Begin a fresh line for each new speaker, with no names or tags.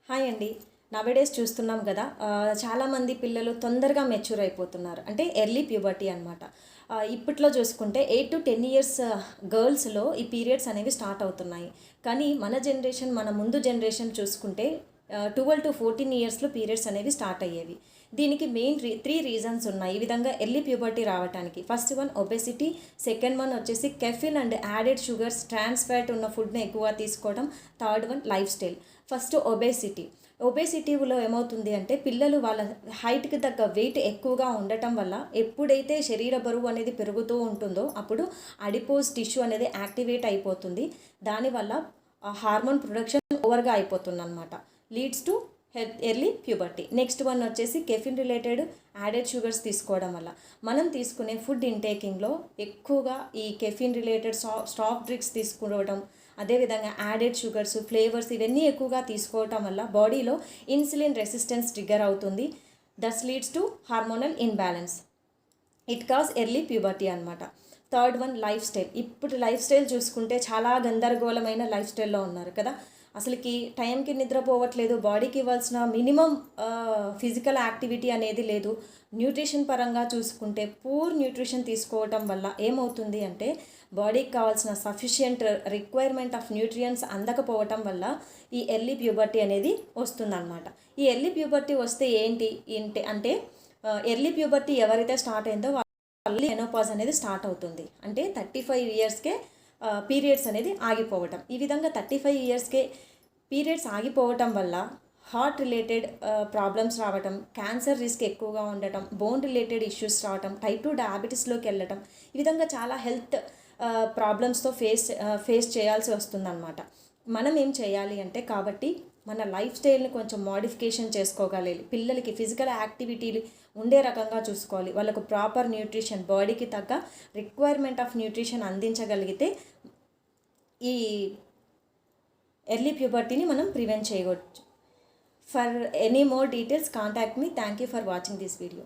Hi అండి. Nowadays చూస్తున్నాం కదా, చాలామంది పిల్లలు తొందరగా మెచ్యూర్ అయిపోతున్నారు. అంటే ఎర్లీ ప్యూబర్టీ అనమాట. ఇప్పట్లో చూసుకుంటే 8 to 10 ఇయర్స్ గర్ల్స్లో ఈ పీరియడ్స్ అనేవి స్టార్ట్ అవుతున్నాయి. కానీ మన జనరేషన్, మన ముందు జనరేషన్ చూసుకుంటే 12 to 14 ఇయర్స్లో పీరియడ్స్ అనేవి స్టార్ట్ అయ్యేవి. దీనికి మెయిన్ 3 రీజన్స్ ఉన్నాయి ఈ విధంగా ఎర్లీ ప్యూబర్టీ రావడానికి. First one obesity, second one వచ్చేసి caffeine and added sugars, trans fat ఉన్న ఫుడ్ని ఎక్కువ తీసుకోవడం, third one lifestyle. First ఒబేసిటీలో ఏమవుతుంది అంటే పిల్లలు వాళ్ళ హైట్కి తగ్గ వెయిట్ ఎక్కువగా ఉండటం వల్ల ఎప్పుడైతే శరీర బరువు అనేది పెరుగుతూ ఉంటుందో అప్పుడు అడిపోజ్ టిష్యూ అనేది యాక్టివేట్ అయిపోతుంది. దానివల్ల హార్మోన్ ప్రొడక్షన్ ఓవర్గా అయిపోతుంది అనమాట. Leads to early puberty. Next one వచ్చేసి కెఫిన్ రిలేటెడ్ యాడెడ్ షుగర్స్ తీసుకోవడం వల్ల మనం తీసుకునే ఫుడ్ ఇంటేకింగ్లో ఎక్కువగా ఈ కెఫిన్ రిలేటెడ్ సాఫ్ట్ డ్రింక్స్ తీసుకోవడం, అదేవిధంగా యాడెడ్ షుగర్స్, ఫ్లేవర్స్ ఇవన్నీ ఎక్కువగా తీసుకోవటం వల్ల బాడీలో ఇన్సులిన్ రెసిస్టెన్స్ ట్రిగ్గర్ అవుతుంది. That's leads to hormonal imbalance. It cause early puberty అనమాట. Third one lifestyle. ఇప్పుడు లైఫ్ స్టైల్ చూసుకుంటే చాలా గందరగోళమైన లైఫ్ స్టైల్లో ఉన్నారు కదా. అసలుకి టైంకి నిద్రపోవట్లేదు, బాడీకి ఇవ్వాల్సిన మినిమం ఫిజికల్ యాక్టివిటీ అనేది లేదు. న్యూట్రిషన్ పరంగా చూసుకుంటే పూర్ న్యూట్రిషన్ తీసుకోవటం వల్ల ఏమవుతుంది అంటే బాడీకి కావాల్సిన సఫిషియంట్ రిక్వైర్మెంట్ ఆఫ్ న్యూట్రియంట్స్ అందకపోవటం వల్ల ఈ ఎర్లీ ప్యూబర్టీ అనేది వస్తుందన్నమాట. ఈ ఎర్లీ ప్యూబర్టీ వస్తే ఏంటి అంటే ఎర్లీ ప్యూబర్టీ ఎవరైతే స్టార్ట్ అయిందో మళ్ళీ మెనోపాజ్ అనేది స్టార్ట్ అవుతుంది. అంటే 35 ఇయర్స్కే పీరియడ్స్ అనేది ఆగిపోవటం. ఈ విధంగా 35 ఇయర్స్కే పీరియడ్స్ ఆగిపోవటం వల్ల హార్ట్ రిలేటెడ్ ప్రాబ్లమ్స్ రావటం, క్యాన్సర్ రిస్క్ ఎక్కువగా ఉండటం, బోన్ రిలేటెడ్ ఇష్యూస్ రావటం, టైప్ 2 డయాబెటీస్లోకి వెళ్ళటం, ఈ విధంగా చాలా హెల్త్ ప్రాబ్లమ్స్తో ఫేస్ చేయాల్సి వస్తుందన్నమాట. మనం ఏం చేయాలి అంటే కాబట్టి మన లైఫ్ స్టైల్ని కొంచెం మోడిఫికేషన్ చేసుకోగలి, పిల్లలకి ఫిజికల్ యాక్టివిటీలు ఉండే రకంగా చూసుకోవాలి, వాళ్ళకు ప్రాపర్ న్యూట్రిషన్, బాడీకి తగ్గ రిక్వైర్మెంట్ ఆఫ్ న్యూట్రిషన్ అందించగలిగితే ఈ ఎర్లీ ప్యూబర్టీని మనం ప్రివెంట్ చేయవచ్చు. For any more details contact me. Thank you for watching this video.